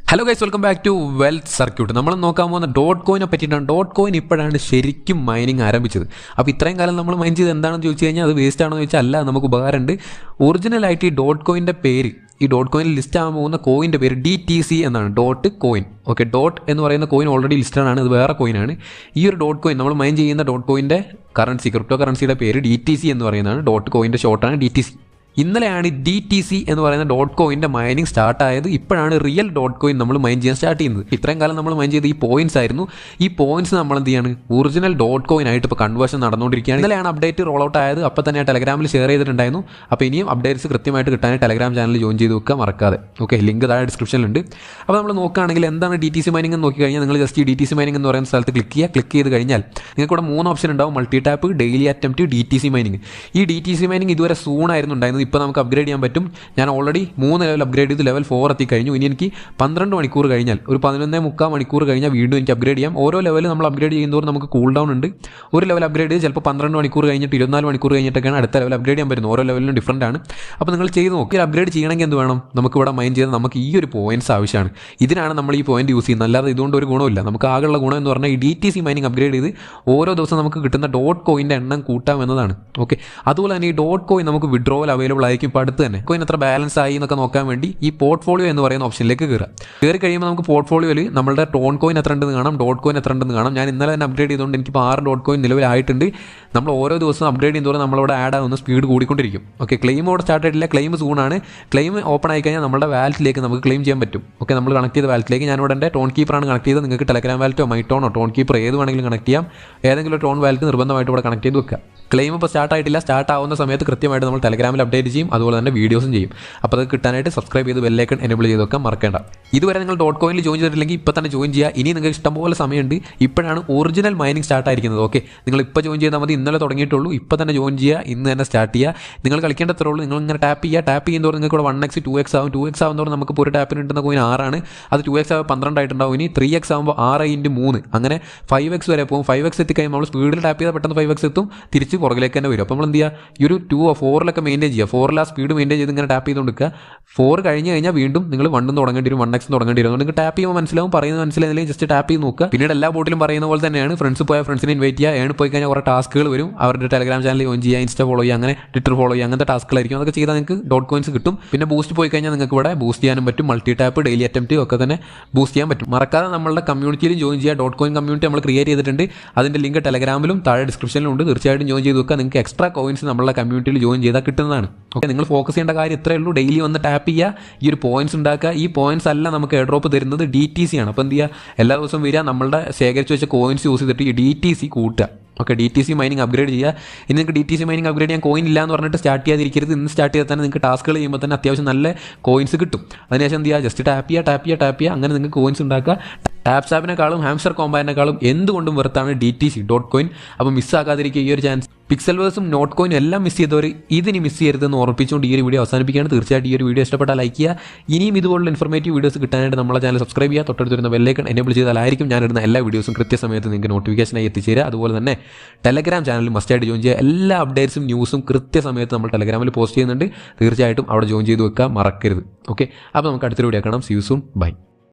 Hello guys, welcome back to wealth circuit. നമ്മൾ നോക്കാൻ പോകുന്ന ഡോട്ട് കോയിനെ പറ്റിയിട്ടാണ്. ഡോട്ട് കോയിൻ ഇപ്പോഴാണ് ശരിക്കും മൈനിങ് ആരംഭിച്ചത്. അപ്പോൾ ഇത്രയും കാലം നമ്മൾ മൈൻ ചെയ്ത് എന്താണെന്ന് ചോദിച്ചു കഴിഞ്ഞാൽ അത് വേസ്റ്റ് ആണെന്ന് ചോദിച്ചാൽ അല്ല, നമുക്ക് ഉപകാരമുണ്ട്. ഒറിജിനലായിട്ട് ഈ ഡോട്ട് കോയിൻ്റെ പേര്, ഈ ഡോട്ട് കോയിനിൽ ലിസ്റ്റ് ആകാൻ പോകുന്ന കോയിൻ്റെ പേര് DTC എന്നാണ്, ഡോട്ട് കോയിൻ. ഓക്കെ, ഡോട്ട് എന്ന് പറയുന്ന കോയിൻ ഓൾറെഡി ലിസ്റ്റഡ് ആണ്, അത് വേറെ കോയിനാണ്. ഈ ഒരു ഡോട്ട് കോയിൻ നമ്മൾ മൈൻ ചെയ്യുന്ന ഡോട്ട് കോയിൻ്റെ കറൻസി, ക്രിപ്റ്റോ കറൻസിയുടെ പേര് DTC എന്ന് പറയുന്നതാണ്. ഡോട്ട് കോയിൻ്റെ ഷോർട്ടാണ് DTC. ഇന്നലെയാണ് DTC എന്ന് പറയുന്ന ഡോട്ട് കോയിൻ്റെ മൈനിങ് സ്റ്റാർട്ടായത്. ഇപ്പോഴാണ് റിയൽ ഡോട്ട് കോയിൻ നമ്മൾ മൈൻ ചെയ്യാൻ സ്റ്റാർട്ട് ചെയ്യുന്നത്. ഇത്രയും കാലം നമ്മൾ മൈൻ ചെയ്ത് ഈ പോയിന്റ്സ് ആയിരുന്നു. ഈ പോയിന്റ്സ് നമ്മൾ എന്ത് ചെയ്യാണ്, ഒറിജിനൽ ഡോട്ട് കോയിൻ ആയിട്ട് ഇപ്പോൾ കൺവേർഷൻ നടന്നുകൊണ്ടിരിക്കുകയാണ്. ഇന്നലെയാണ് അപ്ഡേറ്റ് റോൾ ഔട്ട് ആയത്. അപ്പോൾ തന്നെ ടെലഗ്രാമിൽ ഷെയർ ചെയ്തിട്ടുണ്ടായിരുന്നു. അപ്പോൾ ഇനിയും അപ്ഡേറ്റ്സ് കൃത്യമായിട്ട് കിട്ടാൻ ടെലഗ്രാം ചാനൽ ജോയിൻ ചെയ്ത് വെക്കുക മറക്കാതെ. ഓക്കെ, ലിങ്ക് താഴെ ഡിസ്ക്രിപ്ഷനിലുണ്ട്. അപ്പോൾ നമ്മൾ നോക്കുകയാണെങ്കിൽ എന്താണ് DTC മൈനിങ് എന്ന് നോക്കി കഴിഞ്ഞാൽ നിങ്ങൾ ജസ്റ്റ് ഈ DTC മൈനിങ് എന്ന് പറയുന്ന സ്ഥലത്ത് ക്ലിക്ക് ചെയ്ത് കഴിഞ്ഞാൽ നിങ്ങൾക്ക് ഇവിടെ 3 ഓപ്ഷൻ ഉണ്ടാവും: multi tap, daily attempt, DTC mining. ഈ DTC മൈനിങ് ഇതുവരെ സൂൺ ആയിരുന്നു ഉണ്ടായിരുന്നത്. ഇപ്പോൾ നമുക്ക് അപ്ഗ്രേഡ് ചെയ്യാൻ പറ്റും. ഞാൻ ഓൾറെഡി 3 ലെവൽ അപ്ഗ്രേഡ് ചെയ്ത് ലെവൽ 4 എത്തിക്കഴിഞ്ഞു. ഇനി എനിക്ക് 12 മണിക്കൂർ കഴിഞ്ഞാൽ, ഒരു 11.25 മണിക്കൂർ കഴിഞ്ഞാൽ വീണ്ടും എനിക്ക് അപ്ഗ്രേഡ് ചെയ്യാം. ഓരോ ലെവൽ നമ്മൾ അപ്ഗ്രേഡ് ചെയ്യുന്നതോറും നമുക്ക് കൂൾ ഡൗൺ ഉണ്ട്. ഒരു ലെവൽ അപ്ഗ്രേഡ് ചെയ്ത് ചിലപ്പോൾ 12 മണിക്കൂർ കഴിഞ്ഞിട്ട് 24 മണിക്കൂർ കഴിഞ്ഞിട്ടൊക്കെയാണ് അടുത്ത ലെവൽ അപ്ഗ്രേഡ് ചെയ്യാൻ പറ്റുന്നത്. ഓരോ ലെവലിനും ഡിഫറൻ്റ് ആണ്. അപ്പോൾ നിങ്ങൾ ചെയ്ത് നോക്കി. അപ്ഗ്രേഡ് ചെയ്യണമെങ്കിൽ എന്ത് വേണം, നമുക്ക് ഇവിടെ മൈൻ ചെയ്ത് നമുക്ക് ഈ ഒരു പോയിന്റ്സ് ആവശ്യമാണ്. ഇതിനാണ് നമ്മൾ ഈ പോയിന്റ് യൂസ് ചെയ്യുന്നത്. അല്ലാതെ ഇതുകൊണ്ട് ഒരു ഗുണമില്ല. നമുക്ക് ആകെയുള്ള ഗുണം എന്ന് പറഞ്ഞാൽ ഈ DTC മൈനിങ് അപ്ഗ്രേഡ് ചെയ്ത് ഓരോ ദിവസം നമുക്ക് കിട്ടുന്ന ഡോട്ട് കോയിൻ്റെ എണ്ണം കൂട്ടാം എന്നതാണ്. ഓക്കെ, അതുപോലെ തന്നെ ഈ ഡോട്ട് കോയിൻ നമുക്ക് വിഡ്രോവൽ അവൈലബിൾ ആയിരിക്കും ഇപ്പോൾ അടുത്ത് തന്നെ. കോയിൻ എത്ര ബാലൻസ് ആയി എന്നൊക്കെ നോക്കാൻ വേണ്ടി ഈ പോർട്ട്ഫോളിയോ എന്ന് പറയുന്ന ഓപ്ഷനിലേക്ക് കയറി കഴിയുമ്പോൾ നമുക്ക് പോർട്ട്ഫോളിയോയിൽ നമ്മുടെ ടോൺ കോയിൻ എത്ര ഉണ്ടെന്ന് കാണാം, ഡോട്ട് കോയിൻ എത്ര ഉണ്ടെന്ന് കാണാം. ഞാൻ ഇന്നലെ തന്നെ അപ്ഗ്രേഡ് ചെയ്തുകൊണ്ട് എനിക്കിപ്പോൾ 6 ഡോട്ട് കോയിൻ നിലവിലായിട്ടുണ്ട്. നമ്മൾ ഓരോ ദിവസവും അപ്ഗ്രേഡ് ചെയ്യുന്നതോടെ നമ്മളോട് ആഡ് ആവുന്ന സ്പീഡ് കൂടിക്കൊണ്ടിരിക്കും. ഓക്കെ, ക്ലെയിം ഇവിടെ സ്റ്റാർട്ട് ആയിട്ടില്ല. ക്ലെയിം സൂണാണ്. ക്ലെയിം ഓപ്പൺ ആയി കഴിഞ്ഞാൽ നമ്മുടെ വാലറ്റിലേക്ക് നമുക്ക് ക്ലെയിം ചെയ്യാൻ പറ്റും. ഓക്കെ, നമ്മൾ കണക്ട് ചെയ്ത വാലറ്റിലേക്ക്, ഞാനിവിടെ എൻ്റെ ടോൺ കീപ്പറാണ് കണക്ട് ചെയ്തത്. നിങ്ങൾക്ക് ടെലഗ്രാം വാലറ്റോ മൈറ്റോണോ ടോൺ കീപ്പർ ഏത് വേണമെങ്കിലും കണക്ട് ചെയ്യാം. ഏതെങ്കിലും ടോൺ വാലറ്റ് നിർബന്ധമായിട്ട് ഇവിടെ കണക്ട് ചെയ്ത് വെക്കുക. ക്ലെയിം ഇപ്പോൾ സ്റ്റാർട്ട് ആയിട്ടില്ല. സ്റ്റാർട്ട് ആവുന്ന സമയത്ത് കൃത്യമായിട്ട് നമ്മൾ ടെലഗ്രാമിൽ അപ്ഡേറ്റ് ചെയ്യും. അതുപോലെ തന്നെ വീഡിയോസും ചെയ്യും. അപ്പോൾ അത് കിട്ടാനായിട്ട് സബ്സ്ക്രൈബ് ചെയ്ത് ബെല്ലൈക്കൺ എനേബിൾ ചെയ്ത് വെക്കാൻ മറക്കേണ്ട. ഇതുവരെ നിങ്ങൾ ഡോട്ട് കോയിനിൽ ജോയിൻ ചെയ്തിട്ടില്ലെങ്കിൽ ഇപ്പോൾ തന്നെ ജോയിൻ ചെയ്യുക. ഇനി നിങ്ങൾക്ക് ഇഷ്ടംപോലെ സമയമുണ്ട്. ഇപ്പോഴാണ് ഒറിജിനൽ മൈനിങ് സ്റ്റാർട്ട് ആയിരിക്കുന്നത്. ഓക്കെ, നിങ്ങൾ ഇപ്പോൾ ജോയിൻ ചെയ്താൽ മതി. ഇന്നലെ തുടങ്ങിയിട്ടുള്ളൂ. ഇപ്പോൾ തന്നെ ജോയിൻ ചെയ്യുക. ഇന്ന് തന്നെ സ്റ്റാർട്ട് ചെയ്യുക. നിങ്ങൾ കളിക്കേണ്ടത്രേ ഉള്ളൂ. നിങ്ങൾ ഇങ്ങനെ ടാപ്പ് ചെയ്യുന്നതോറും നിങ്ങൾക്ക് ഇവിടെ 1x 2x ആവും. 2x ആവുന്നതോറും നമുക്ക് ഒരു ടാപ്പിന് കിട്ടുന്ന കോയിൻ 6 ആണ്. അത് 2x ആവുമ്പോൾ 12 ആയിട്ടുണ്ടാവും. ഇനി 3x ആകുമ്പോൾ 6x3 അങ്ങനെ 5x വരെ പോകും. 5x എത്തിക്കഴിയുമ്പോൾ നമ്മൾ സ്പീഡിൽ ടാപ്പ് ചെയ്താൽ പെട്ടെന്ന് 5x എത്തും. തിരിച്ച് പുറകിലേക്ക് തന്നെ വരും. അപ്പോൾ നമ്മൾ എന്ത് ചെയ്യുക, ഈ ഒരു 4 മെയിൻറ്റെയിൻ ചെയ്യുക. 4 ആ സ്പീഡ് മെയിൻറ്റെയിൻ ചെയ്ത് ഇങ്ങനെ ടാപ്പ് ചെയ്തുകൊണ്ട് നിൽക്കുക. 4 കഴിഞ്ഞ് കഴിഞ്ഞാൽ വീണ്ടും നിങ്ങൾ 1 തുടങ്ങേണ്ടി വരും, 1x തുടങ്ങേണ്ടി വരും. അതുകൊണ്ട് ടാപ്പ് ചെയ്യുമ്പോൾ മനസ്സിലാവും, പറയുന്നത് മനസ്സിലായില്ലെങ്കിൽ ജസ്റ്റ് ടാപ്പ് ചെയ്ത് നോക്കുക. പിന്നീട് എല്ലാ ബോട്ടിലും പറയുന്ന പോലെ തന്നെയാണ്. ഫ്രണ്ട്സ് പോയാൽ ഫ്രണ്ട്സിനെ ഇൻവൈറ്റ് ചെയ്യുക. ഏൺ പോയി കഴിഞ്ഞാൽ കുറേ ടാസ്കുകൾ വരും. അവരുടെ ടെലഗ്രാം ചാനൽ ജോയിൻ ചെയ്യുക, ഇൻസ്റ്റ ഫോളോ ചെയ്യുക, അങ്ങനെ ട്വിറ്റർ ഫോളോ ചെയ്യുക, അങ്ങനത്തെ ടാസ്കുകളായിരിക്കും. അതൊക്കെ ചെയ്താൽ നിങ്ങൾക്ക് ഡോട്ട് കോയിൻസ് കിട്ടും. പിന്നെ ബൂസ്റ്റ് പോയി കഴിഞ്ഞാൽ നിങ്ങൾക്ക് ഇവിടെ ബൂസ്റ്റ് ചെയ്യാനും പറ്റും. മൾട്ടി ടാപ്പ്, ഡെയിലി അറ്റംപ്റ്റ് ഒക്കെ തന്നെ ബൂസ്റ്റ് ചെയ്യാൻ പറ്റും. മറക്കാതെ നമ്മളുടെ കമ്മ്യൂണിറ്റിയിലും ജോയിൻ ചെയ്യുക. ഡോട്ട് കോയിൻ കമ്മ്യൂണിറ്റി നമ്മൾ ക്രിയേറ്റ് ചെയ്തിട്ടുണ്ട്. അതിൻ്റെ ലിങ്ക് ടെലഗ്രാമിലും താഴെ ഡിസ്ക്രിപ്ഷനിലും ഉണ്ട്. തീർച്ചയായിട്ടും ജോയിൻ ചെയ്ത് വെക്കുക. നിങ്ങൾക്ക് എക്സ്ട്രാ കോയിൻസ് നമ്മളുടെ കമ്മ്യൂണിറ്റിയിൽ ജോയിൻ ചെയ്താൽ കിട്ടുന്നതാണ്. ഓക്കെ, നിങ്ങൾ ഫോക്കസ് ചെയ്യേണ്ട കാര്യം ഇത്രയേ ഉള്ളൂ. ഡെയിലി വന്ന് ടാപ്പ് ചെയ്യുക, ഈ ഒരു പോയിന്റ്സ് ഉണ്ടാക്കുക. ഈ പോയിന്റ്സ് അല്ല നമുക്ക് എയർ ഡ്രോപ്പ് തരുന്നത്, DTC ആണ്. അപ്പോൾ എന്ത് ചെയ്യുക, എല്ലാ ദിവസവും വരിക, നമ്മളുടെ ശേഖരിച്ച് വെച്ച കോയിൻസ് യൂസ് ചെയ്തിട്ട് ഈ DTC കൂട്ടുക. ഓക്കെ, DTC മൈനിങ് അപ്ഗ്രേഡ് ചെയ്യുക. ഇനി നിങ്ങൾക്ക് DTC മൈനിങ് അപ്ഗ്രേഡ് ചെയ്യാൻ കോയിൻ ഇല്ല എന്ന് പറഞ്ഞിട്ട് സ്റ്റാർട്ട് ചെയ്യാതിരിക്കരുത്. ഇന്ന് സ്റ്റാർട്ട് ചെയ്താൽ തന്നെ നിങ്ങൾക്ക് ടാസ്കുകൾ ചെയ്യുമ്പോൾ തന്നെ അത്യാവശ്യം നല്ല കോയിൻസ് കിട്ടും. അതിനുശേഷം എന്ത് ചെയ്യുക, ജസ്റ്റ് ടാപ്പ് ചെയ്യുക. അങ്ങനെ നിങ്ങൾക്ക് കോയിൻസ് ഉണ്ടാക്കുക. ടാപ്സാപ്പിനെക്കാളും ഹാംസ്റ്റർ കോമ്പാറ്റിനേക്കാളും എന്തുകൊണ്ടും വെറുത്താണ് DTC ഡോട്ട് കോയിൻ. അപ്പോൾ മിസ്സാക്കാതിരിക്കുക ഈ ഒരു ചാൻസ്. പിക്സൽവേഴ്സും നോട്ട് കോയിനും എല്ലാം മിസ് ചെയ്തവർ ഇതിനി മിസ് ചെയ്യരുതെന്ന് ഓർപ്പിച്ചുകൊണ്ട് ഈ ഒരു വീഡിയോ അവസാനിപ്പിക്കുകയാണ്. തീർച്ചയായിട്ടും ഈ ഒരു വീഡിയോ ഇഷ്ടപ്പെട്ടാൽ ലൈക്ക് ചെയ്യുക. ഇനിയും ഇതുപോലുള്ള ഇൻഫോർമേറ്റീവ് വീഡിയോസ് കിട്ടാനായിട്ട് നമ്മളെ ചാനൽ സബ്സ്ക്രൈബ് ചെയ്യുക. തൊട്ടടുത്ത് വരുന്ന ബെല്ലൈക്കൺ എനേബിൾ ചെയ്താലായിരിക്കും ഞാനിടുന്ന എല്ലാ വീഡിയോസും കൃത്യസമയത്ത് നിങ്ങൾക്ക് നോട്ടിഫിക്കേഷനായി എത്തിച്ചേരുക. അതുപോലെ തന്നെ ടെലഗ്രാം ചാനൽ മസ്റ്റായിട്ട് ജോയിൻ ചെയ്യുക. എല്ലാ അപ്ഡേറ്റ്സും ന്യൂസും കൃത്യസമയത്ത് നമ്മൾ ടെലഗ്രാമിൽ പോസ്റ്റ് ചെയ്യുന്നുണ്ട്. തീർച്ചയായിട്ടും അവിടെ ജോയിൻ ചെയ്ത് വെക്കുക മറക്കരുത്. ഓക്കെ, അപ്പോൾ നമുക്ക് അടുത്തൊരു വീഡിയോ കാണാം. See you soon. ബൈ.